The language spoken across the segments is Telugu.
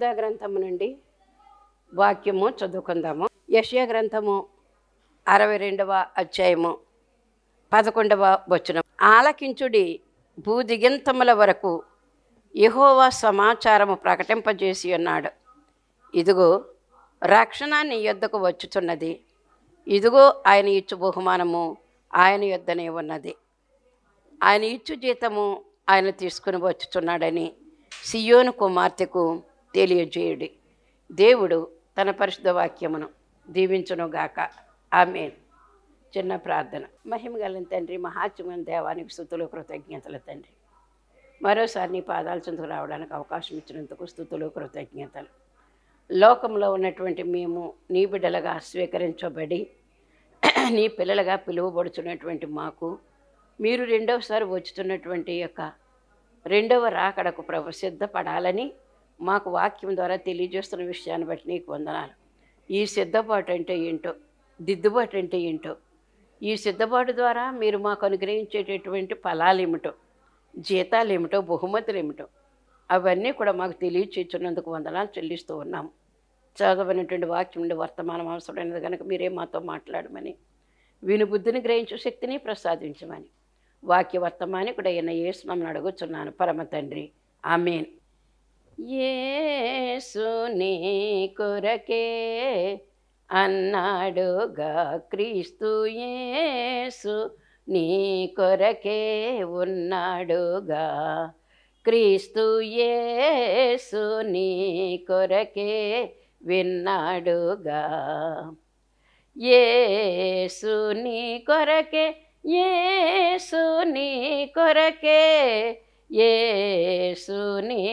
యూదా గ్రంథము నుండి వాక్యము చదువుకుందాము. యెషయా గ్రంథము 62వ అధ్యాయము 11వ వచనం. ఆలకించుడి, భూదిగంతముల వరకు యెహోవా సమాచారము ప్రకటింపజేసి ఉన్నాడు. ఇదిగో రక్షణ నీ యొద్దకు వచ్చుచున్నది, ఇదిగో ఆయన ఇచ్చు బహుమానము ఆయన యొద్దనే ఉన్నది, ఆయన ఇచ్చు జీతము ఆయన తీసుకుని వచ్చుచున్నాడని సియోను కుమార్తెకు తెలియజేయుడి. దేవుడు తన పరిశుద్ధ వాక్యమును దీవించునుగాక. ఆమేన్. చిన్న ప్రార్థన. మహిమగల తండ్రి, మహాత్మ్యమైన దేవానికి స్తుతులు కృతజ్ఞతలు తండ్రి. మరోసారి నీ పాదాల చెందుకు రావడానికి అవకాశం ఇచ్చినందుకు స్తుతులు కృతజ్ఞతలు. లోకంలో ఉన్నటువంటి మేము నీ బిడ్డలుగా స్వీకరించబడి నీ పిల్లలుగా పిలువబడుచున్నటువంటి మాకు మీరు రెండవసారి వచ్చుతున్నటువంటి యొక్క రెండవ రాకడకు ప్రభు సిద్ధపడాలని మాకు వాక్యం ద్వారా తెలియజేస్తున్న విషయాన్ని బట్టి నీకు వందనాలు. ఈ సిద్ధపాటు అంటే ఏంటో, దిద్దుబాటు అంటే ఏంటో, ఈ సిద్ధపాటు ద్వారా మీరు మాకు అనుగ్రహించేటటువంటి ఫలాలు ఏమిటో, జీతాలు ఏమిటో, బహుమతులు ఏమిటో అవన్నీ కూడా మాకు తెలియచేస్తున్నందుకు వందనాలు చెల్లిస్తూ ఉన్నాము. చదవనటువంటి వాక్యం నుండి వర్తమానం అవసరమైనది కనుక మీరే మాతో మాట్లాడమని, వినుబుద్ధిని గ్రహించు శక్తిని ప్రసాదించమని వాక్య వర్తమానికుడైన యేసు నామమున అడుగుచున్నాను పరమ తండ్రి. ఆమేన్. యేసు నీ కొరకే అన్నాడుగా క్రీస్తు, యేసు నీ కొరకే ఉన్నాడుగా క్రీస్తు, యేసు నీ కొరకే విన్నాడుగా. యేసు నీ కొరకే, యేసు నీ కొరకే, యేసు నీ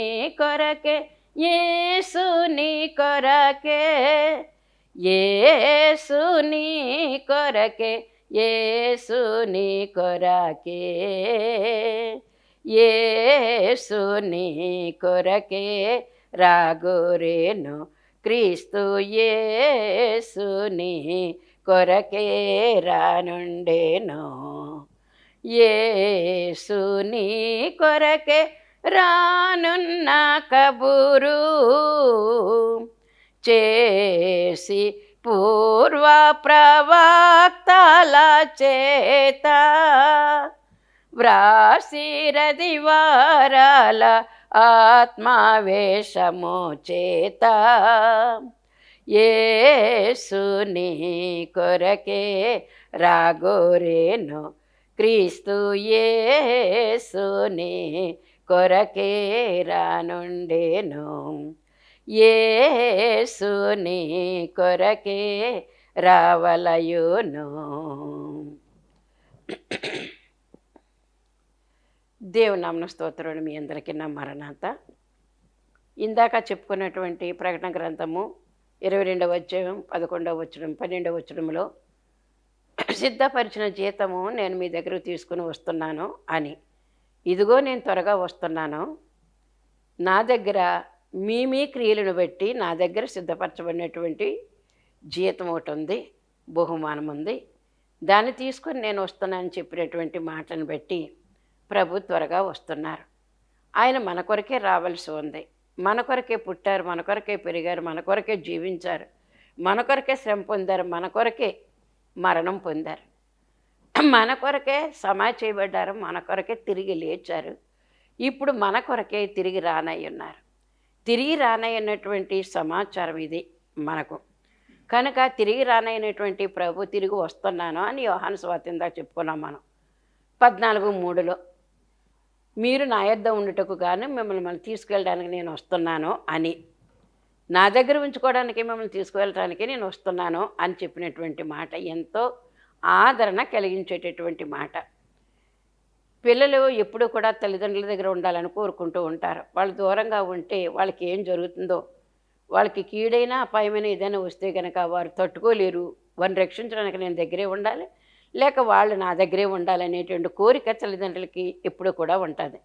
కొరకే, యేసు నీ కొరకే, యేసు నీ కొరకే, యేసు నీ కొరకే, యేసు నీ కొరకే రాగోరేను క్రీస్తు, యేసు నీ కొరకే రానుండేను. యేసు నీ కొరకే రానున్న కబూరు చేసి పూర్వ ప్రవక్తల చేత వ్రాసిరది వారాల ఆత్మావేశము చేత. యేసు నీ కొరకే రాగోరేను క్రీస్తు, యేసు నీ కొరకే రానుండేను. యేసు నీ కొరకే రావలయును. దేవుని నామమున స్తోత్రం. మీ అందరికీ నా మరణాత. ఇందాక చెప్పుకున్నటువంటి ప్రకటన గ్రంథము 22వ అధ్యాయం 11వ వచనం 12వ వచనంలో సిద్ధపరిచిన జీతము నేను మీ దగ్గరకు తీసుకుని వస్తున్నాను అని, ఇదిగో నేను త్వరగా వస్తున్నాను, నా దగ్గర మీ క్రియలను బట్టి నా దగ్గర సిద్ధపరచబడినటువంటి జీతం ఒకటి ఉంది, బహుమానం ఉంది, దాన్ని తీసుకొని నేను వస్తున్నానని చెప్పినటువంటి మాటను బట్టి ప్రభు త్వరగా వస్తున్నారు. ఆయన మన కొరకే రావాల్సి ఉంది. మన కొరకే పుట్టారు, మన కొరకే పెరిగారు, మన కొరకే జీవించారు, మన కొరకే శ్రమ పొందారు, మన కొరకే మరణం పొందారు, మన కొరకే సమాధి చేయబడ్డారు, మన కొరకే తిరిగి లేచారు. ఇప్పుడు మన కొరకే తిరిగి రానయ్యున్నారు. తిరిగి రానయ్యున్నటువంటి సమాచారం ఇది మనకు. కనుక తిరిగి రానయ్యినటువంటి ప్రభు తిరిగి వస్తున్నాను అని యోహాను సువార్త ఇందాక చెప్పుకున్నాం మనం 14:3లో. మీరు నా యొద్ద ఉండుటకు గాను మిమ్మల్ని తీసుకువెళ్ళడానికి నేను వస్తున్నాను అని, నా దగ్గర ఉంచుకోవడానికి మిమ్మల్ని తీసుకువెళ్ళడానికి నేను వస్తున్నాను అని చెప్పినటువంటి మాట ఎంతో ఆదరణ కలిగించేటటువంటి మాట. పిల్లలు ఎప్పుడూ కూడా తల్లిదండ్రుల దగ్గర ఉండాలని కోరుకుంటూ ఉంటారు. వాళ్ళు దూరంగా ఉంటే వాళ్ళకి ఏం జరుగుతుందో, వాళ్ళకి కీడైనా అపాయమైన ఏదైనా వస్తే కనుక వారు తట్టుకోలేరు. వారిని రక్షించడానికి నేను దగ్గరే ఉండాలి, లేక వాళ్ళు నా దగ్గరే ఉండాలనేటువంటి కోరిక తల్లిదండ్రులకి ఎప్పుడు కూడా ఉంటుంది.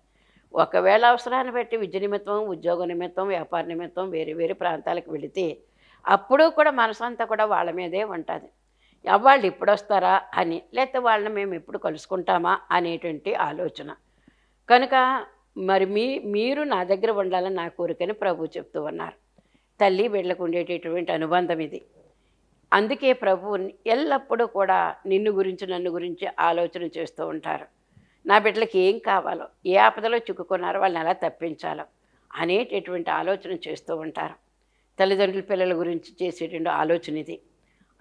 ఒకవేళ అవసరాన్ని బట్టి విద్య నిమిత్తం, ఉద్యోగ నిమిత్తం, వ్యాపార నిమిత్తం వేరే వేరే ప్రాంతాలకు వెళితే అప్పుడు కూడా మనసంతా కూడా వాళ్ళ మీదే ఉంటుంది. వాళ్ళు ఎప్పుడు వస్తారా అని, లేకపోతే వాళ్ళని మేము ఎప్పుడు కలుసుకుంటామా అనేటువంటి ఆలోచన. కనుక మరి మీరు నా దగ్గర ఉండాలని నా కోరికని ప్రభు చెప్తూ ఉన్నారు. తల్లి బిడ్డలకు ఉండేటటువంటి అనుబంధం ఇది. అందుకే ప్రభువు ఎల్లప్పుడూ కూడా నిన్ను గురించి నన్ను గురించి ఆలోచన చేస్తూ ఉంటారు. నా బిడ్డలకి ఏం కావాలో, ఏ ఆపదలో చిక్కుకున్నారో వాళ్ళని ఎలా తప్పించాలో అనేటటువంటి ఆలోచన చేస్తూ ఉంటారు. తల్లిదండ్రుల పిల్లల గురించి చేసేటువంటి ఆలోచన ఇది.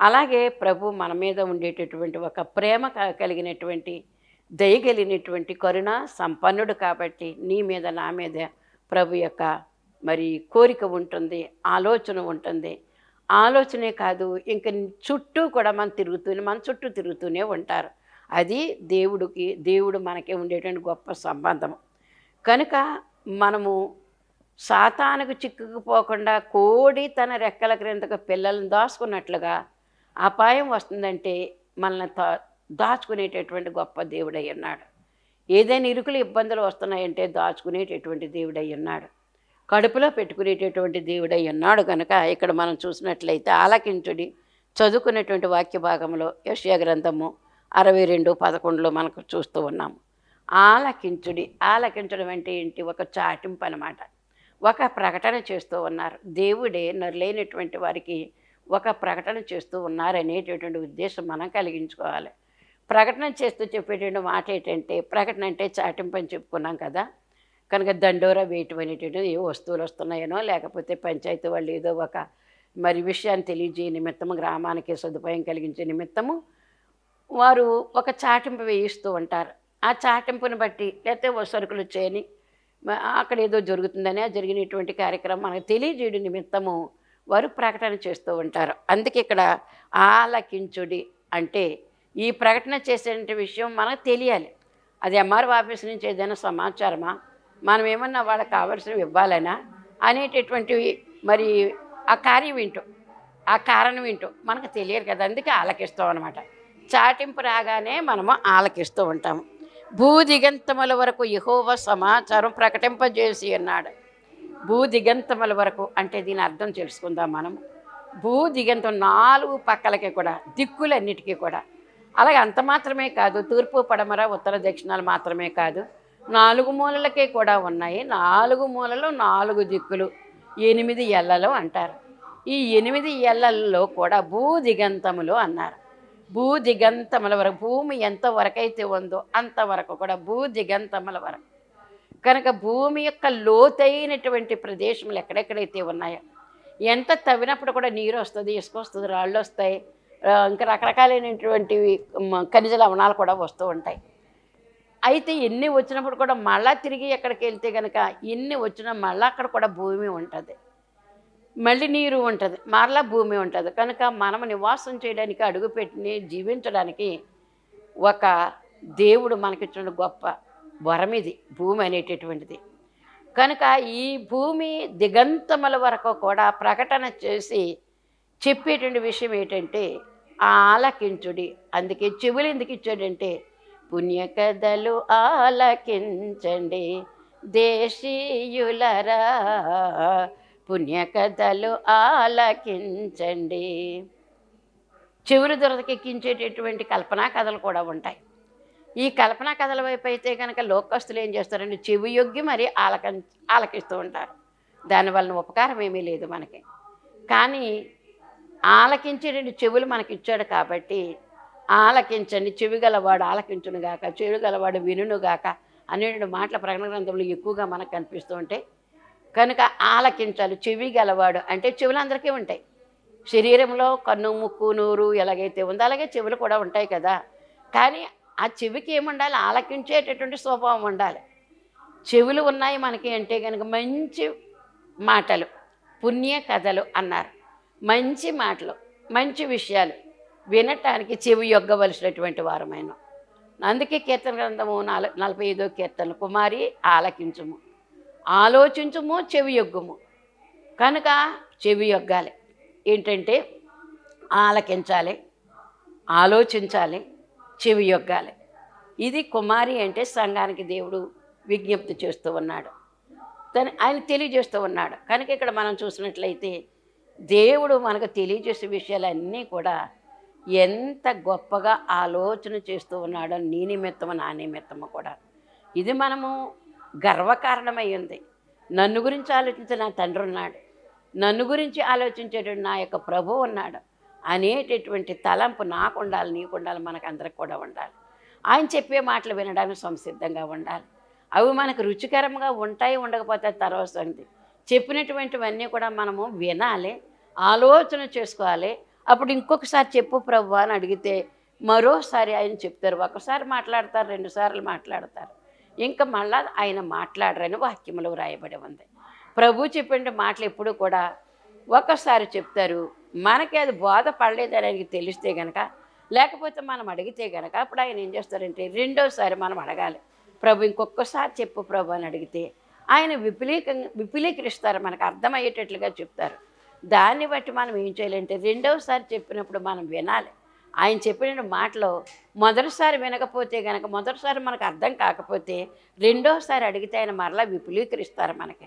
అలాగే ప్రభు మన మీద ఉండేటటువంటి ఒక ప్రేమ కలిగినటువంటి, దయగలిగినటువంటి, కరుణ సంపన్నుడు కాబట్టి నీ మీద నా మీద ప్రభు యొక్క మరి కోరిక ఉంటుంది, ఆలోచన ఉంటుంది. ఆలోచనే కాదు, ఇంక చుట్టూ కూడా మన చుట్టూ తిరుగుతూనే ఉంటారు. అది దేవుడు మనకి ఉండేటువంటి గొప్ప సంబంధం. కనుక మనము సాతానుకు చిక్కుకుపోకుండా కోడి తన రెక్కల క్రిందకు పిల్లలను దాచుకున్నట్లుగా అపాయం వస్తుందంటే మనల్ని దాచుకునేటటువంటి గొప్ప దేవుడై ఉన్నాడు. ఏదైనా ఇరుకులు ఇబ్బందులు వస్తున్నాయంటే దాచుకునేటటువంటి దేవుడై ఉన్నాడు. కడుపులో పెట్టుకునేటటువంటి దేవుడై ఉన్నాడు. కనుక ఇక్కడ మనం చూసినట్లయితే ఆలకించుడి, చదువుకున్నటువంటి వాక్య భాగంలో యెషయా గ్రంథము 62:11 మనకు చూస్తూ ఉన్నాము. ఆలకించడం అంటే ఏంటి? ఒక చాటింపు అన్నమాట. ఒక ప్రకటన చేస్తూ ఉన్నారు. దేవుడే నరులైనటువంటి వారికి ఒక ప్రకటన చేస్తూ ఉన్నారనేటటువంటి ఉద్దేశం మనం కలిగించుకోవాలి. ప్రకటన చేస్తూ చెప్పేటువంటి మాట ఏంటంటే, ప్రకటన అంటే చాటింపు అని చెప్పుకున్నాం కదా. కనుక దండోరా వేయటం అనేటువంటిది ఏ వస్తువులు వస్తున్నాయనో, లేకపోతే పంచాయతీ వాళ్ళు ఏదో ఒక మరి విషయాన్ని తెలియజేయ నిమిత్తము, గ్రామానికి సదుపాయం కలిగించే నిమిత్తము వారు ఒక చాటింపు వేయిస్తూ ఉంటారు. ఆ చాటింపుని బట్టి లేకపోతే సరుకులు వచ్చాయని అక్కడ ఏదో జరుగుతుందని, ఆ జరిగినటువంటి కార్యక్రమం మనకు తెలియజేయడం నిమిత్తము వారు ప్రకటన చేస్తూ ఉంటారు. అందుకే ఇక్కడ ఆలకించుడి అంటే ఈ ప్రకటన చేసే విషయం మనకు తెలియాలి. అది ఎంఆర్ఓ ఆఫీస్ నుంచి ఏదైనా సమాచారమా, మనం ఏమన్నా వాళ్ళకి కావాల్సినవి ఇవ్వాలనా అనేటటువంటివి మరి ఆ కార్యం ఏంటో, ఆ కారణం ఏంటో మనకు తెలియదు కదా. అందుకే ఆలకిస్తాం అనమాట. చాటింపు రాగానే మనము ఆలకిస్తూ ఉంటాము. భూదిగంతముల వరకు యెహోవా సమాచారం ప్రకటింపజేసి అన్నాడు. భూదిగంతముల వరకు అంటే దీని అర్థం తెలుసుకుందాం మనం. భూదిగంతం 4 పక్కలకి కూడా, దిక్కులన్నిటికీ కూడా. అలాగే అంత మాత్రమే కాదు, తూర్పు పడమర ఉత్తర దక్షిణాలు మాత్రమే కాదు, 4 మూలలకే కూడా ఉన్నాయి. 4 మూలలు 4 దిక్కులు 8 ఎల్లలు అంటారు. ఈ 8 ఎల్లల్లో కూడా భూదిగంతములు అన్నారు. భూదిగంతముల వరకు, భూమి ఎంతవరకైతే ఉందో అంతవరకు కూడా భూదిగంతముల వరకు. కనుక భూమి యొక్క లోతైనటువంటి ప్రదేశములు ఎక్కడెక్కడైతే ఉన్నాయో, ఎంత తవ్వినప్పుడు కూడా నీరు వస్తుంది, ఇసుక వస్తుంది, రాళ్ళు వస్తాయి, ఇంకా రకరకాలైనటువంటివి ఖనిజ లవణాలు కూడా వస్తూ ఉంటాయి. అయితే ఎన్ని వచ్చినప్పుడు కూడా మళ్ళా తిరిగి ఎక్కడికి వెళ్తే కనుక ఎన్ని వచ్చినా మళ్ళీ అక్కడ కూడా భూమి ఉంటుంది, మళ్ళీ నీరు ఉంటుంది, మరలా భూమి ఉంటుంది. కనుక మనము నివాసం చేయడానికి, అడుగుపెట్టి జీవించడానికి ఒక దేవుడు మనకిచ్చిన గొప్ప వరం ఇది, భూమి అనేటటువంటిది. కనుక ఈ భూమి దిగంతముల వరకు కూడా ప్రకటన చేసి చెప్పేటువంటి విషయం ఏంటంటే ఆలకించుడి. అందుకే చెవులు ఎందుకు ఇచ్చాడంటే, పుణ్యకథలు ఆలకించండి దేశీయులరా, పుణ్యకథలు ఆలకించండి. చెవులు దొరకెక్కించేటటువంటి కల్పనా కథలు కూడా ఉంటాయి. ఈ కల్పనా కథల వైపు అయితే కనుక లోకస్తులు ఏం చేస్తారంటే చెవి యొగ్గి మరి ఆలకిస్తూ ఉంటారు. దానివల్ల ఉపకారం ఏమీ లేదు మనకి. కానీ ఆలకించేటువంటి చెవులు మనకి ఇచ్చాడు కాబట్టి ఆలకించండి. చెవి గలవాడు ఆలకించునుగాక, చెవి గలవాడు వినుగాక అనేటువంటి మాటల ప్రకటన గ్రంథంలో ఎక్కువగా మనకు కనిపిస్తూ ఉంటాయి. కనుక ఆలకించాలి. చెవి గలవాడు అంటే చెవులు అందరికీ ఉంటాయి. శరీరంలో కన్ను, ముక్కు, నోరు ఎలాగైతే ఉందో అలాగే చెవులు కూడా ఉంటాయి కదా. కానీ ఆ చెవికి ఏముండాలి? ఆలకించేటటువంటి స్వభావం ఉండాలి. చెవులు ఉన్నాయి మనకి అంటే కనుక మంచి మాటలు, పుణ్య కథలు అన్నారు. మంచి మాటలు, మంచి విషయాలు వినటానికి చెవి యొగ్గవలసినటువంటి వారమైన. అందుకే కీర్తన గ్రంథము 45వ కీర్తన, కుమారి ఆలకించుము, ఆలోచించుము, చెవి యొగ్గుము. కనుక చెవి యొగ్గాలి. ఏంటంటే ఆలకించాలి, ఆలోచించాలి, చెవి యొగ్గాలి. ఇది కుమారి అంటే సంఘానికి దేవుడు విజ్ఞప్తి చేస్తూ ఉన్నాడు, ఆయన తెలియజేస్తూ ఉన్నాడు. కనుక ఇక్కడ మనం చూసినట్లయితే దేవుడు మనకు తెలియజేసే విషయాలన్నీ కూడా ఎంత గొప్పగా ఆలోచన చేస్తూ ఉన్నాడో, నీ నిమిత్తము నా నిమిత్తము కూడా. ఇది మనము గర్వకారణమై ఉంది. నన్ను గురించి ఆలోచించే నా తండ్రి ఉన్నాడు, నన్ను గురించి ఆలోచించేటటువంటి నా యొక్క ప్రభువు ఉన్నాడు అనేటటువంటి తలంపు నాకు ఉండాలి, నీకు ఉండాలి, మనకు అందరికి కూడా ఉండాలి. ఆయన చెప్పే మాటలు వినడానికి సంసిద్ధంగా ఉండాలి. అవి మనకు రుచికరంగా ఉంటాయి, ఉండకపోతే తర్వాత సంగతి. చెప్పినటువంటివన్నీ కూడా మనము వినాలి, ఆలోచన చేసుకోవాలి. అప్పుడు ఇంకొకసారి చెప్పు ప్రభువా అని అడిగితే మరోసారి ఆయన చెప్తారు. ఒకసారి మాట్లాడతారు, 2 సార్లు మాట్లాడతారు, ఇంకా మళ్ళా ఆయన మాట్లాడరని వాక్యంలో వ్రాయబడి ఉంది. ప్రభు చెప్పిన మాటలు ఎప్పుడు కూడా ఒకసారి చెప్తారు. మనకి అది బోధ పడలేదని ఆయనకి తెలిస్తే కనుక, లేకపోతే మనం అడిగితే కనుక అప్పుడు ఆయన ఏం చేస్తారంటే రెండోసారి మనం అడగాలి. ప్రభు ఇంకొకసారి చెప్పు ప్రభు అని అడిగితే ఆయన విపులీకరిస్తారు, మనకు అర్థమయ్యేటట్లుగా చెప్తారు. దాన్ని బట్టి మనం ఏం చేయాలంటే రెండవసారి చెప్పినప్పుడు మనం వినాలి. ఆయన చెప్పిన మాటలో మొదటిసారి వినకపోతే కనుక, మొదటిసారి మనకు అర్థం కాకపోతే రెండోసారి అడిగితే ఆయన మరలా విపులీకరిస్తారు మనకి.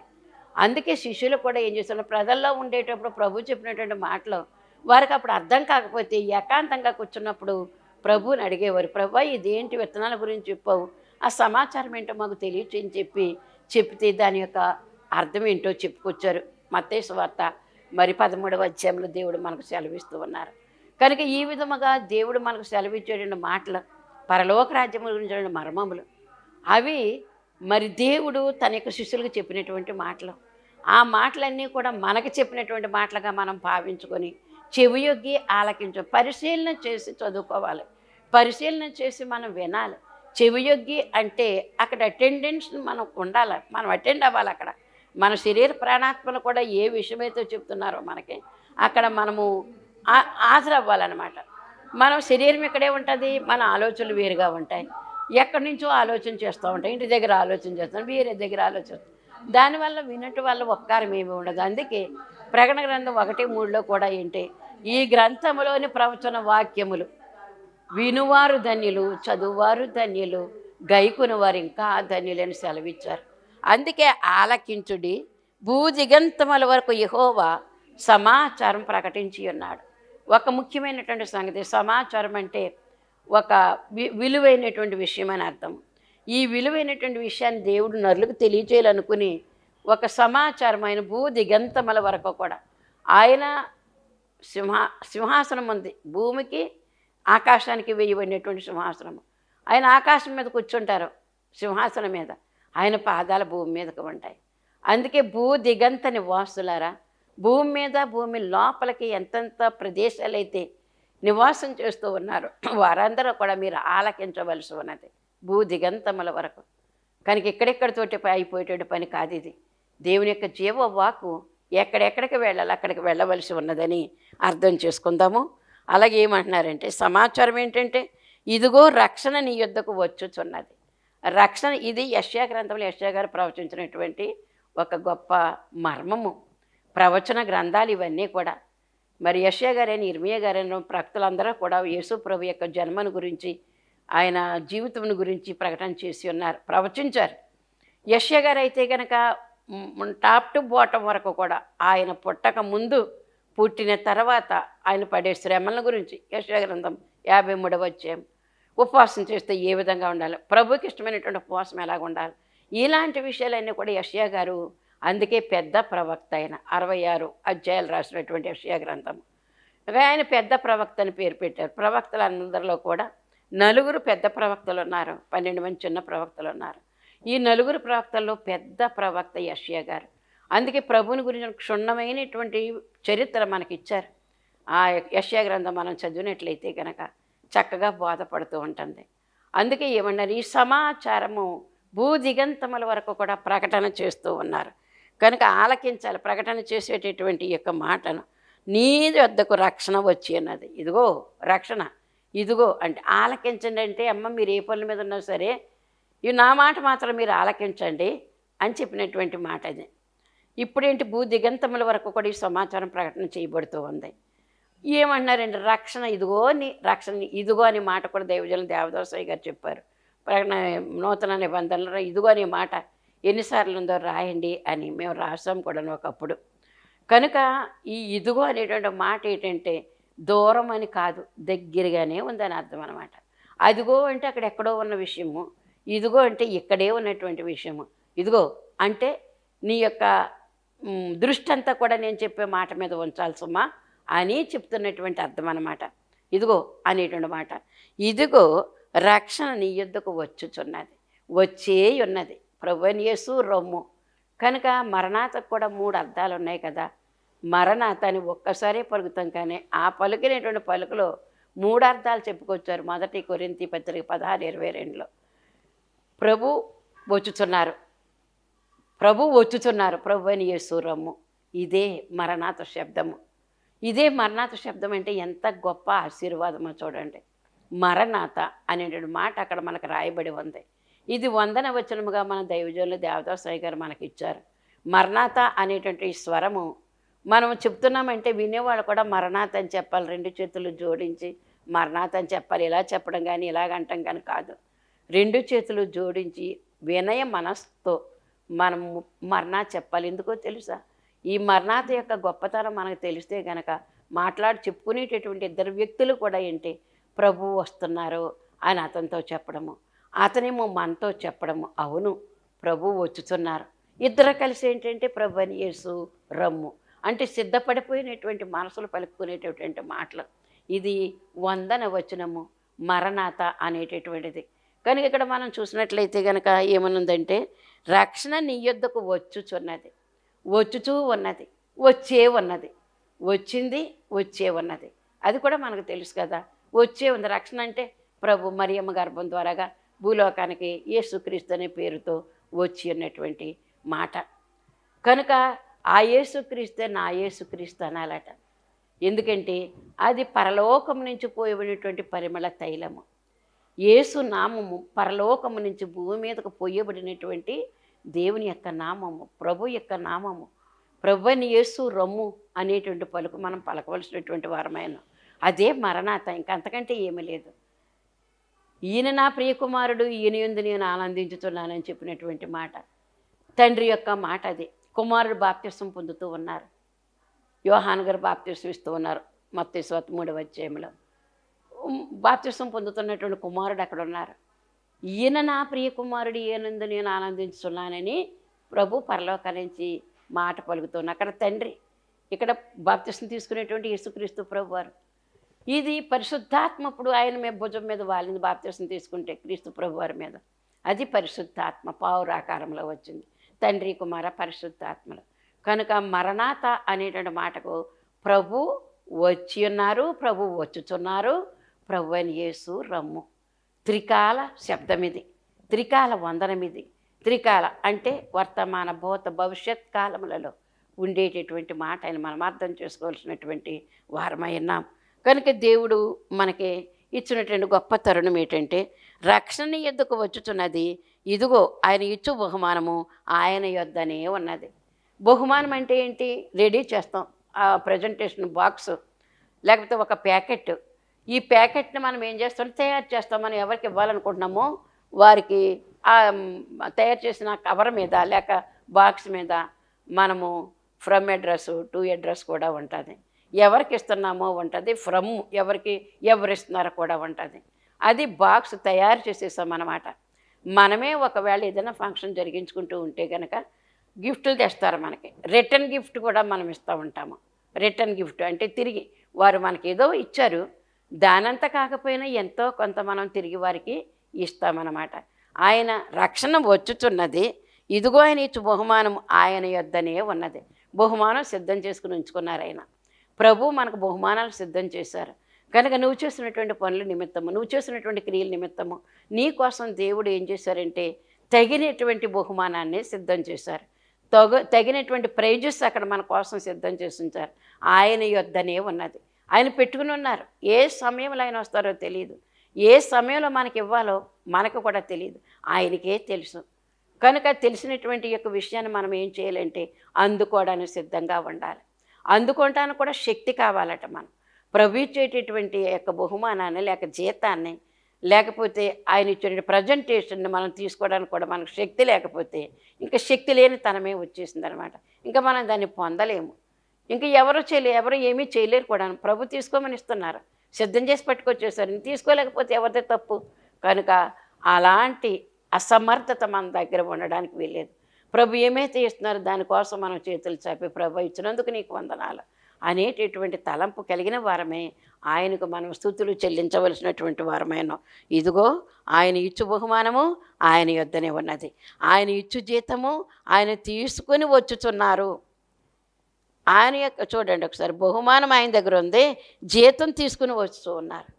అందుకే శిష్యులు కూడా ఏం చేస్తారు, ప్రజల్లో ఉండేటప్పుడు ప్రభు చెప్పినటువంటి మాటలు వారికి అప్పుడు అర్థం కాకపోతే ఏకాంతంగా కూర్చున్నప్పుడు ప్రభువుని అడిగేవారు. ప్రభు ఇదేంటి విత్తనాల గురించి చెప్పావు, ఆ సమాచారం ఏంటో మాకు తెలియచేయని చెప్తే దాని యొక్క అర్థం ఏంటో చెప్పుకొచ్చారు. మత్తయి సువార్త 13వ అధ్యాయంలో దేవుడు మనకు సెలవిస్తూ ఉన్నారు. కనుక ఈ విధముగా దేవుడు మనకు సెలవిచ్చేటువంటి మాటలు, పరలోక రాజ్యం గురించిన మర్మములు, అవి దేవుడు తన యొక్క శిష్యులకు చెప్పినటువంటి మాటలు. ఆ మాటలన్నీ కూడా మనకు చెప్పినటువంటి మాటలుగా మనం భావించుకొని చెవియొగ్గి ఆలకించు, పరిశీలన చేసి చదువుకోవాలి, పరిశీలన చేసి మనం వినాలి. చెవియొగ్గి అంటే అక్కడ అటెండెన్స్ మనం ఉండాలి, మనం అటెండ్ అవ్వాలి. అక్కడ మన శరీర ప్రాణాత్మలు కూడా ఏ విషయమైతే చెప్తున్నారో మనకి అక్కడ మనము హాజరవ్వాలన్నమాట. మనం శరీరం ఇక్కడే ఉంటుంది, మన ఆలోచనలు వేరుగా ఉంటాయి, ఎక్కడి నుంచో ఆలోచన చేస్తూ ఉంటాయి, ఇంటి దగ్గర ఆలోచన చేస్తాం, వేరే దగ్గర ఆలోచన, దానివల్ల వినట్టు వల్ల ఉపకారం ఏమి ఉండదు. అందుకే ప్రకటన గ్రంథం 1:3లో కూడా ఏంటి, ఈ గ్రంథములోని ప్రవచన వాక్యములు వినువారు ధన్యులు, చదువువారు ధన్యులు, గైకుని వారు ఇంకా ధన్యులని సెలవిచ్చారు. అందుకే ఆలకించుడి, భూదిగంతముల వరకు యెహోవా సమాచారం ప్రకటించి ఉన్నాడు. ఒక ముఖ్యమైనటువంటి సంగతి, సమాచారం అంటే ఒక విలువైనటువంటి విషయం అని అర్థం. ఈ విలువైనటువంటి విషయాన్ని దేవుడు నరులకు తెలియచేయాలనుకుని ఒక సమాచారం, ఆయన భూదిగంతముల వరకు కూడా ఆయన సింహాసనం ఉంది, భూమికి ఆకాశానికి వేయబడినటువంటి సింహాసనము. ఆయన ఆకాశం మీద కూర్చుంటారు, సింహాసనం మీద, ఆయన పాదాల భూమి మీదకి ఉంటాయి. అందుకే భూదిగంత నివాసులారా, భూమి మీద భూమి లోపలికి ఎంతెంత ప్రదేశాలైతే నివాసం చేస్తూ ఉన్నారు వారందరూ కూడా మీరు ఆలకించవలసి ఉన్నది భూదిగంతముల వరకు. కనుక ఇక్కడెక్కడితోటి అయిపోయేటువంటి పని కాదు ఇది. దేవుని యొక్క జీవవాకు ఎక్కడెక్కడికి వెళ్ళాలి అక్కడికి వెళ్ళవలసి ఉన్నదని అర్థం చేసుకుందాము. అలాగే ఏమంటున్నారంటే సమాచారం ఏంటంటే, ఇదిగో రక్షణ నీ యొద్దకు వచ్చుచున్నది. రక్షణ, ఇది యెషయా గ్రంథంలో యెషయా గారు ప్రవచించినటువంటి ఒక గొప్ప మర్మము. ప్రవచన గ్రంథాలు ఇవన్నీ కూడా. మరి యెషయా గారైన ఇర్మియా గారైన ప్రవక్తలందరూ కూడా యేసు ప్రభు యొక్క జన్మను గురించి, ఆయన జీవితం గురించి ప్రకటన చేసి ఉన్నారు, ప్రవచించారు. యెషయా గారు అయితే కనుక టాప్ టు బాటం వరకు కూడా ఆయన పుట్టక ముందు, పుట్టిన తర్వాత ఆయన పడే శ్రమల గురించి యెషయా గ్రంథం 53వ అధ్యాయం, ఉపవాసం చేస్తే ఏ విధంగా ఉండాలి, ప్రభుకి ఇష్టమైనటువంటి ఉపవాసం ఎలాగ ఉండాలి, ఇలాంటి విషయాలన్నీ కూడా యెషయా గారు, అందుకే పెద్ద ప్రవక్త ఆయన 66 అధ్యాయాలు రాసినటువంటి యెషయా గ్రంథము. ఆయన పెద్ద ప్రవక్త అని పేరు పెట్టారు. ప్రవక్తలందరిలో కూడా 4 పెద్ద ప్రవక్తలు ఉన్నారు, 12 మంది చిన్న ప్రవక్తలు ఉన్నారు. ఈ 4 ప్రవక్తల్లో పెద్ద ప్రవక్త యెషయా గారు. అందుకే ప్రభుని గురించి క్షుణ్ణమైనటువంటి చరిత్ర మనకిచ్చారు. ఆ యెషయా గ్రంథం మనం చదివినట్లయితే కనుక చక్కగా బోధపడుతూ ఉంటుంది. అందుకే ఏమన్నారు, ఈ సమాచారము భూదిగంతముల వరకు కూడా ప్రకటన చేస్తూ ఉన్నారు. కనుక ఆలకించాలి ప్రకటన చేసేటటువంటి యొక్క మాటను. నీ వద్దకు రక్షణ వచ్చి అన్నది, ఇదిగో రక్షణ, ఇదిగో అంటే ఆలకించండి. అంటే అమ్మ మీరు ఏ పనుల మీద ఉన్నా సరే ఇవి నా మాట మాత్రం మీరు ఆలకించండి అని చెప్పినటువంటి మాట అది. ఇప్పుడేంటి, భూదిగంతముల వరకు కూడా ఈ సమాచారం ప్రకటన చేయబడుతూ ఉంది. ఏమంటున్నారండి, రక్షణ ఇదిగో రక్షణ ఇదిగో అనే మాట కూడా దైవజనులు దేవదాసయ్య గారు చెప్పారు. ప్రకటన నూతన నిబంధనలు ఇదిగో అనే మాట ఎన్నిసార్లు ఉందో రాయండి అని మేము రాసాం కూడా ఒకప్పుడు. కనుక ఈ ఇదిగో అనేటువంటి మాట ఏంటంటే దూరం అని కాదు, దగ్గరగానే ఉందని అర్థం అనమాట. అదిగో అంటే అక్కడ ఎక్కడో ఉన్న విషయము, ఇదిగో అంటే ఇక్కడే ఉన్నటువంటి విషయము. ఇదిగో అంటే నీ యొక్క దృష్టి అంతా కూడా నేను చెప్పే మాట మీద ఉంచాలి సుమా అని చెప్తున్నటువంటి అర్థం అన్నమాట. ఇదిగో అనేటువంటి మాట. ఇదిగో రక్షణ నీ యొద్దకు వచ్చుచున్నది, వచ్చే ఉన్నది. ప్రభువైన యేసు రొమ్ము. కనుక మరణాతకు కూడా 3 అర్థాలు ఉన్నాయి కదా. మరణాత అని ఒక్కసారే పలుకుతాం, కానీ ఆ పలికినటువంటి పలుకులో 3 అర్థాలు చెప్పుకొచ్చారు. 1 కొరింథీ పత్రిక 16:22లో ప్రభు వచ్చుచున్నారు, ప్రభు వచ్చుచున్నారు, ప్రభువైన యేసు రొమ్ము. ఇదే మరణాత శబ్దము. ఇదే మరణాత శబ్దం అంటే ఎంత గొప్ప ఆశీర్వాదమో చూడండి. మరణాత అనేటువంటి మాట అక్కడ మనకు రాయబడి ఉంది. ఇది వందన వచనముగా మన దైవజనులు దేవదాస్ రాయ్ గారు మనకి ఇచ్చారు. మరణాత అనేటువంటి స్వరము మనం చెప్తున్నామంటే వినేవాళ్ళు కూడా మరణాత అని చెప్పాలి, 2 చేతులు జోడించి మరణాత అని చెప్పాలి. ఇలా చెప్పడం కానీ ఇలాగంటాం కానీ కాదు. 2 చేతులు జోడించి వినయ మనస్సుతో మనం మరణా చెప్పాలి. ఎందుకో తెలుసా? ఈ మరణాత యొక్క గొప్పతనం మనకు తెలిస్తే కనుక మాట్లాడి చెప్పుకునేటటువంటి 2 వ్యక్తులు కూడా ఏంటి, ప్రభువు వస్తున్నారు అని అతనితో చెప్పడము, అతనేమో మనతో చెప్పడము. అవును, ప్రభువు వచ్చుతున్నారు. ఇద్దరు కలిసి ఏంటంటే ప్రభువైన యేసు రమ్ము అంటే సిద్ధపడిపోయినటువంటి మనసులు పలుకునేటటువంటి మాటలు. ఇది వందన వచనము మరణాత అనేటటువంటిది. కనుక ఇక్కడ మనం చూసినట్లయితే కనుక ఏమనుందంటే, రక్షణ నీ యొద్దకు వచ్చుచున్నది, వచ్చుచూ ఉన్నది, వచ్చే ఉన్నది, వచ్చింది, వచ్చే ఉన్నది. అది కూడా మనకు తెలుసు కదా. వచ్చే ఉంది. రక్షణ అంటే ప్రభు మరియమ్మ గర్భం ద్వారాగా భూలోకానికి యేసుక్రీస్తు అనే పేరుతో వచ్చి ఉన్నటువంటి మాట. కనుక ఆ యేసుక్రీస్తే నా యేసుక్రీస్తు అనాలట. ఎందుకంటే అది పరలోకం నుంచి పోయబడినటువంటి పరిమళ తైలము. యేసు నామము పరలోకము నుంచి భూమి మీదకు పోయబడినటువంటి దేవుని యొక్క నామము, ప్రభు యొక్క నామము. ప్రభువైన యేసు రమ్ము అనేటువంటి పలుకు మనం పలకవలసినటువంటి వారమైన అదే మరణాత. ఇంకంతకంటే ఏమీ లేదు. ఈయన నా ప్రియకుమారుడు, ఈయన యందు నేను ఆనందించుతున్నానని చెప్పినటువంటి మాట తండ్రి యొక్క మాట. అది కుమారుడు బాప్తిసం పొందుతూ ఉన్నారు. యోహాను గారు బాప్తిసం ఇస్తూ ఉన్నారు. మత్తయి 3వ అధ్యాయంలో బాప్తిసం పొందుతున్నటువంటి కుమారుడు అక్కడ ఉన్నారు. ఈయన నా ప్రియ కుమారుడు, ఈయనందు నేను ఆనందించుతున్నానని ప్రభు పరలోకం నుంచి మాట పలుకుతున్నారు. అక్కడ తండ్రి, ఇక్కడ బాప్తిసం తీసుకునేటువంటి యేసుక్రీస్తు ప్రభు వారు. ఇది పరిశుద్ధాత్మప్పుడు ఆయన మీద భుజం మీద వాలింది బాప్తిసం తీసుకుంటే క్రీస్తు ప్రభు వారి మీద. అది పరిశుద్ధాత్మ పావురాకారంలో వచ్చింది, తండ్రి కుమార పరిశుద్ధాత్మలు. కనుక మరణాత అనేటువంటి మాటకు ప్రభు వచ్చి ఉన్నారు, ప్రభు వచ్చుచున్నారు, ప్రభు అయిన యేసు రమ్ము. త్రికాల శబ్దం ఇది, త్రికాల వందనం ఇది. త్రికాల అంటే వర్తమాన భూత భవిష్యత్ కాలములలో ఉండేటటువంటి మాట అని మనం అర్థం చేసుకోవాల్సినటువంటి వారమై ఉన్నాం. కనుక దేవుడు మనకి ఇచ్చినటువంటి గొప్ప తరుణం ఏంటంటే, రక్షణ యొద్దకు వచ్చుచున్నది, ఇదిగో ఆయన ఇచ్చు బహుమానము ఆయన యొద్దనే ఉన్నది. బహుమానం అంటే ఏంటి? రెడీ చేస్తాం ఆ ప్రజెంటేషన్ బాక్స్, లేకపోతే ఒక ప్యాకెట్. ఈ ప్యాకెట్ని మనం ఏం చేస్తాం, తయారు చేస్తాం. మనం ఎవరికి ఇవ్వాలనుకుంటున్నామో వారికి తయారు చేసిన కవర్ మీద లేక బాక్స్ మీద మనము ఫ్రమ్ అడ్రస్ టు అడ్రస్ కూడా ఉంటుంది. ఎవరికి ఇస్తున్నామో ఉంటుంది, ఫ్రమ్ ఎవరికి ఎవరిస్తున్నారో కూడా ఉంటుంది. అది బాక్స్ తయారు చేసేసామన్నమాట. మనమే ఒకవేళ ఏదైనా ఫంక్షన్ జరిగించుకుంటూ ఉంటే కనుక గిఫ్ట్లు తెస్తారు మనకి. రిటర్న్ గిఫ్ట్ కూడా మనం ఇస్తూ ఉంటాము. రిటర్న్ గిఫ్ట్ అంటే తిరిగి వారు మనకి ఏదో ఇచ్చారు, దానంతా కాకపోయినా ఎంతో కొంత మనం తిరిగి వారికి ఇస్తామన్నమాట. ఆయన రక్షణ వచ్చుచున్నది, ఇదిగో ఆయన ఇచ్చు బహుమానం ఆయన యొద్దనే ఉన్నది. బహుమానం సిద్ధం చేసుకుని ఉంచుకున్నారు ఆయన. ప్రభు మనకు బహుమానాలు సిద్ధం చేశారు. కనుక నువ్వు చేసినటువంటి పనుల నిమిత్తము, నువ్వు చేసినటువంటి క్రియల నిమిత్తము నీ కోసం దేవుడు ఏం చేశారంటే తగినటువంటి బహుమానాన్ని సిద్ధం చేశారు. తగినటువంటి ప్రైజెస్ అక్కడ మన కోసం సిద్ధం చేసి ఉంచారు. ఆయన యొద్దనే ఉన్నది. ఆయన పెట్టుకుని ఉన్నారు. ఏ సమయంలో ఆయన వస్తారో తెలియదు, ఏ సమయంలో మనకి ఇవ్వాలో మనకు కూడా తెలియదు, ఆయనకే తెలుసు. కనుక తెలిసినటువంటి యొక్క విషయాన్ని మనం ఏం చేయాలంటే అందుకోవడానికి సిద్ధంగా ఉండాలి. అందుకోవటానికి కూడా శక్తి కావాలట. మనం ప్రభు ఇచ్చేటటువంటి యొక్క బహుమానాన్ని లేక జీతాన్ని, లేకపోతే ఆయన ఇచ్చే ప్రజెంటేషన్ని మనం తీసుకోవడానికి కూడా మనకు శక్తి లేకపోతే ఇంకా శక్తి లేని తనమే వచ్చేసిందనమాట. ఇంకా మనం దాన్ని పొందలేము. ఇంకా ఎవరు ఏమీ చేయలేరు కూడా. ప్రభు తీసుకోమని ఇస్తున్నారు, సిద్ధం చేసి పట్టుకొచ్చేసారు. తీసుకోలేకపోతే ఎవరిదే తప్పు. కనుక అలాంటి అసమర్థత మన దగ్గర ఉండడానికి వీల్లేదు. ప్రభు ఏమైతే ఇస్తున్నారో దానికోసం మనం చేతులు చాపి ప్రభు ఇచ్చినందుకు నీకు వందనాలు అనేటటువంటి తలంపు కలిగిన వారమే ఆయనకు మనం స్తుతులు చెల్లించవలసినటువంటి వారమైన. ఇదిగో ఆయన ఇచ్చు బహుమానము ఆయన యొద్దనే ఉన్నది, ఆయన ఇచ్చు జీతము ఆయన తీసుకుని వచ్చుచున్నారు. ఆయన యొక్క చూడండి ఒకసారి, బహుమానం ఆయన దగ్గర ఉంది, జీతం తీసుకుని వస్తూ ఉన్నారు.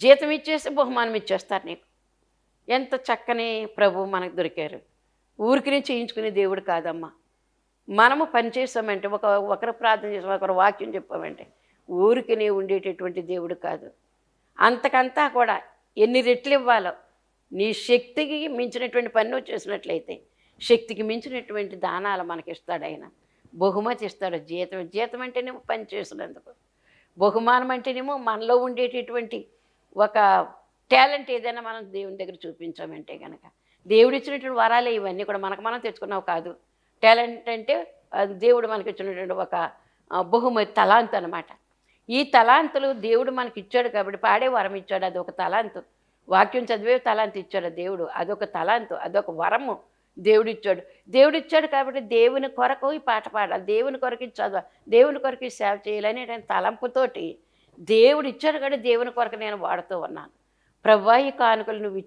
జీతం ఇచ్చేసి బహుమానం ఇచ్చేస్తారు నీకు. ఎంత చక్కని ప్రభు మనకు దొరికారు. ఊరికి చేయించుకునే దేవుడు కాదమ్మా. మనము పనిచేసామంటే ఒకరు ప్రార్థన చేసాం, ఒకరు వాక్యం చెప్పామంటే ఊరికి ఉండేటటువంటి దేవుడు కాదు. అంతకంతా కూడా ఎన్ని రెట్లు ఇవ్వాలో, నీ శక్తికి మించినటువంటి పని నువ్వు చేసినట్లయితే శక్తికి మించినటువంటి దానాలు మనకి ఇస్తాడు ఆయన. బహుమతి ఇస్తాడు. జీతం అంటేనేమో పని చేసినందుకు, బహుమానం అంటేనేమో మనలో ఉండేటటువంటి ఒక టాలెంట్ ఏదైనా మనం దేవుని దగ్గర చూపించామంటే కనుక. దేవుడు ఇచ్చినటువంటి వరాలే ఇవన్నీ కూడా, మనకు మనం తెచ్చుకున్నావు కాదు. టాలెంట్ అంటే అది దేవుడు మనకి ఇచ్చినటువంటి ఒక బహుమతి, తలాంతు అనమాట. ఈ తలాంతులు దేవుడు మనకి ఇచ్చాడు కాబట్టి, పాడే వరం ఇచ్చాడు, అదొక తలాంతు. వాక్యం చదివే తలాంతు ఇచ్చాడు దేవుడు, అదొక తలాంతు, అదొక వరము దేవుడు ఇచ్చాడు కాబట్టి దేవుని కొరకు ఈ పాట పాడాలి, దేవుని కొరకు చదవాలి, దేవుని కొరకు సేవ చేయాలని తలంపుతోటి దేవుడు ఇచ్చాడు కాబట్టి దేవుని కొరకు నేను వాడుతూ ఉన్నాను. ప్రభువా ఈ కానుకలు నువ్వు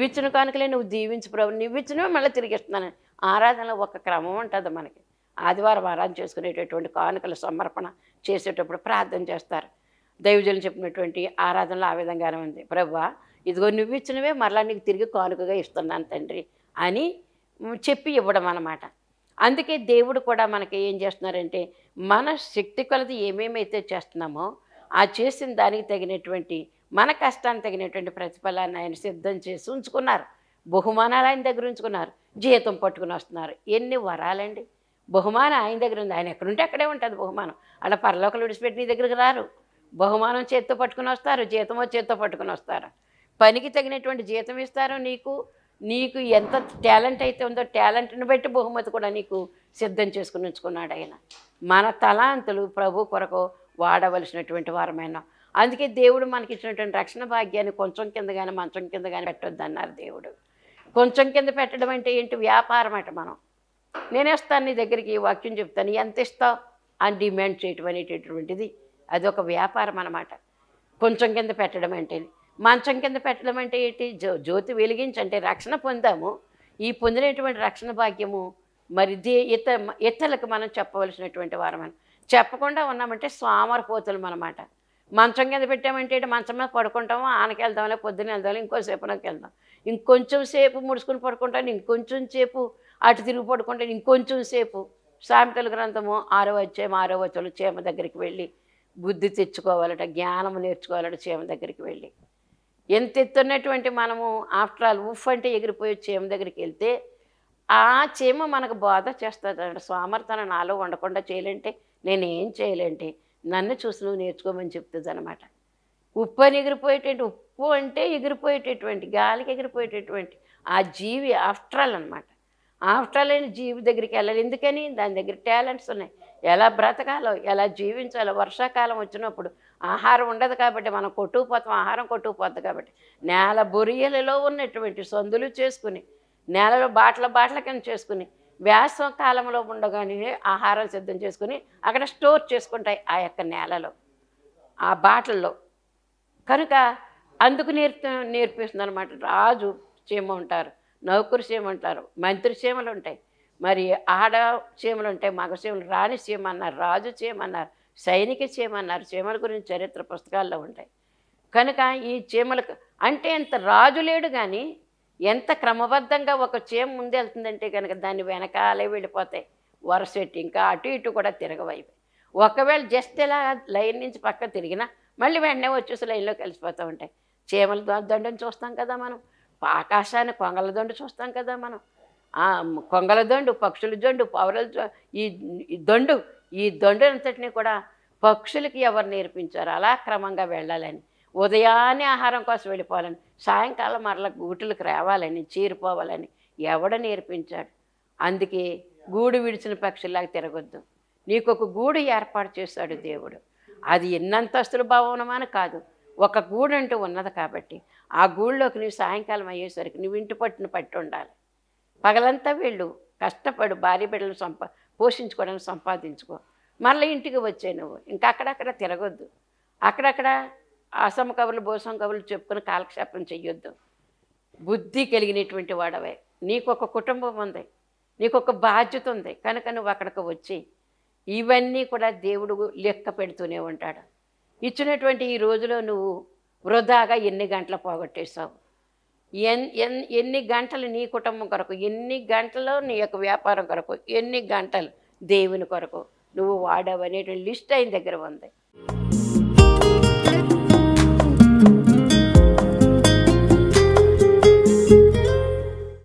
ఇచ్చిన కానుకలే నువ్వు దీవించు ప్రభు, నువ్వు ఇచ్చినవే మళ్ళీ తిరిగి ఇస్తున్నాను. ఆరాధనలో ఒక క్రమం ఉంటుంది మనకి. ఆదివారం ఆరాధన చేసుకునేటటువంటి కానుకల సమర్పణ చేసేటప్పుడు ప్రార్థన చేస్తారు. దైవజనులు చెప్పినటువంటి ఆరాధనలో ఆ విధంగానే ఉంది. ప్రభువా ఇదిగో నువ్వు ఇచ్చినవే మరలా నీకు తిరిగి కానుకగా ఇస్తున్నాను తండ్రి అని చెప్పి ఇవ్వడం అన్నమాట. అందుకే దేవుడు కూడా మనకి ఏం చేస్తున్నారంటే, మన శక్తి కొలది ఏమేమైతే చేస్తున్నామో ఆ చేసిన దానికి తగినటువంటి, మన కష్టానికి తగినటువంటి ప్రతిఫలాన్ని ఆయన సిద్ధం చేసి ఉంచుకున్నారు. బహుమానాలు ఆయన దగ్గర ఉంచుకున్నారు, జీతం పట్టుకుని వస్తున్నారు. ఎన్ని వరాలండి! బహుమానం ఆయన దగ్గర ఉంది. ఆయన ఎక్కడుంటే అక్కడే ఉంటుంది బహుమానం. అలా పరలోకలు విడిచిపెట్టి నీ దగ్గరికి రారు. బహుమానం చేత్తో పట్టుకుని వస్తారు, జీతమో చేత్తో పట్టుకుని వస్తారు. పనికి తగినటువంటి జీతం ఇస్తారు. నీకు ఎంత టాలెంట్ అయితే ఉందో టాలెంట్ని బట్టి బహుమతి కూడా నీకు సిద్ధం చేసుకుని ఉంచుకున్నాడు ఆయన. మన తలాంతులు ప్రభు కొరకు వాడవలసినటువంటి వారమైన. అందుకే దేవుడు మనకి ఇచ్చినటువంటి రక్షణ భాగ్యాన్ని కొంచెం కింద కానీ మంచం కింద కానీ పెట్టొద్దు అన్నారు దేవుడు. కొంచెం కింద పెట్టడం అంటే ఏంటి? వ్యాపారం అట. మనం నేనేస్తాను నీ దగ్గరికి, వాక్యం చెప్తాను, ఎంత ఇస్తావు అని డిమాండ్ చేయటం అనేటటువంటిది అదొక వ్యాపారం అన్నమాట. కొంచెం కింద పెట్టడం అంటే, మంచం కింద పెట్టడం అంటే ఏంటి? జ్యోతి వెలిగించంటే రక్షణ పొందాము. ఈ పొందినటువంటి రక్షణ భాగ్యము మరి ఇతరులకు మనం చెప్పవలసినటువంటి వారమని. చెప్పకుండా ఉన్నామంటే సోమరిపోతులం అన్నమాట. మంచం కింద పెట్టామంటే మంచం మీద పడుకుంటాము, ఆనకి వెళ్దాంలే, పొద్దున్న వెళ్దాం, ఇంకోసేపునకి వెళ్దాం, ఇంకొంచెం సేపు ముడుచుకుని పడుకుంటాను, ఇంకొంచెం సేపు అటు తిరిగి పడుకుంటాను, ఇంకొంచెం సేపు. సామెతల గ్రంథము 6వ అధ్యాయం 6వ వచనం, చీమ దగ్గరికి వెళ్ళి బుద్ధి తెచ్చుకోవాలట, జ్ఞానం నేర్చుకోవాలట చీమ దగ్గరికి వెళ్ళి. ఎంత ఎత్తున్నటువంటి మనము ఆఫ్టర్ ఆల్ ఉఫ్ అంటే ఎగిరిపోయి చీమ దగ్గరికి వెళ్తే ఆ చీమ మనకు బాధ చేస్తుంది. సోమర్తన నాలో ఉండకుండా చేయాలంటే నేనేం చేయాలంటే నన్ను చూసి నువ్వు నేర్చుకోమని చెప్తుంది అనమాట. ఉప్పు అని ఎగిరిపోయేటటువంటి, ఉప్పు అంటే ఎగిరిపోయేటటువంటి, గాలికి ఎగిరిపోయేటటువంటి ఆ జీవి ఆఫ్టర్ ఆల్ అనమాట. ఆఫ్టర్ ఆల్ అయిన జీవి దగ్గరికి వెళ్ళాలి. ఎందుకని? దాని దగ్గర టాలెంట్స్ ఉన్నాయి. ఎలా బ్రతకాలో, ఎలా జీవించాలో. వర్షాకాలం వచ్చినప్పుడు ఆహారం ఉండదు కాబట్టి మనం కొట్టుకుపోతాం, ఆహారం కొట్టుకుపోతుంది కాబట్టి నేల బొరియలలో ఉన్నటువంటి సందులు చేసుకుని, నేలలో బాటల కింద చేసుకుని, వేసవ కాలంలో ఉండగానే ఆహారం సిద్ధం చేసుకుని అక్కడ స్టోర్ చేసుకుంటాయి ఆ యొక్క నేలలో, ఆ బాటల్లో. కనుక అందుకు నేర్పిస్తుంది అనమాట. రాజు చీమ ఉంటారు, నౌకరు చీమ ఉంటారు, మంత్రి చీమలు ఉంటాయి, మరి ఆడ చీమలు ఉంటాయి, మగ చీమలు. రాణి చీమ అన్నారు, రాజు చీమ అన్నారు, సైనిక చీమ అన్నారు. చీమల గురించి చరిత్ర పుస్తకాల్లో ఉంటాయి. కనుక ఈ చీమలకు అంటే ఎంత రాజు లేడు కానీ ఎంత క్రమబద్ధంగా ఒక చీమ ముందెళ్తుందంటే కనుక దాన్ని వెనకాలే వెళ్ళిపోతాయి. వరుసెట్టి ఇంకా అటు ఇటు కూడా తిరగవైపు. ఒకవేళ జస్ట్ ఇలా లైన్ నుంచి పక్క తిరిగినా మళ్ళీ వెంటనే వచ్చేసి లైన్లో కలిసిపోతూ ఉంటాయి. చీమల దండను చూస్తాం కదా మనం, ఆకాశాన్ని కొంగల దండు చూస్తాం కదా మనం. కొంగల దండు, పక్షుల దండు, పౌరల ఈ దండు అంతటినీ కూడా పక్షులకి ఎవరు నేర్పించారు అలా క్రమంగా వెళ్ళాలని? ఉదయాన్నే ఆహారం కోసం వెళ్ళిపోవాలని, సాయంకాలం మరలా గూటులకు రావాలని, చీరిపోవాలని ఎవడ నేర్పించాడు? అందుకే గూడు విడిచిన పక్షుల్లాగా తిరగొద్దు. నీకు ఒక గూడు ఏర్పాటు చేశాడు దేవుడు. అది ఎన్నంతస్తుల భవనమని కాదు, ఒక గూడు అంటూ ఉన్నది కాబట్టి ఆ గూడులోకి నువ్వు సాయంకాలం అయ్యేసరికి నువ్వు ఇంటి పట్టును పట్టి ఉండాలి. పగలంతా వెళ్ళు, కష్టపడు భార్య బిడ్డలను పోషించుకోవడానికి సంపాదించుకో. మళ్ళీ ఇంటికి వచ్చాయి నువ్వు. ఇంకా అక్కడక్కడ తిరగొద్దు. అక్కడక్కడ అసమ కబుర్లు భూసం కబుర్లు చెప్పుకొని కాలక్షేపం చెయ్యొద్దు. బుద్ధి కలిగినటువంటి వాడవే. నీకొక కుటుంబం ఉంది, నీకొక బాధ్యత ఉంది కనుక నువ్వు అక్కడికి వచ్చి ఇవన్నీ కూడా దేవుడు లెక్క పెడుతూనే ఉంటాడు. ఇచ్చినటువంటి ఈ రోజులో నువ్వు వృధాగా ఎన్ని గంటలు పోగొట్టేశావు, ఎన్ని గంటలు నీ కుటుంబం కొరకు, ఎన్ని గంటలు నీ యొక్క వ్యాపారం కొరకు, ఎన్ని గంటలు దేవుని కొరకు నువ్వు వాడావు అనేటువంటి లిస్ట్ ఆయన దగ్గర ఉంది.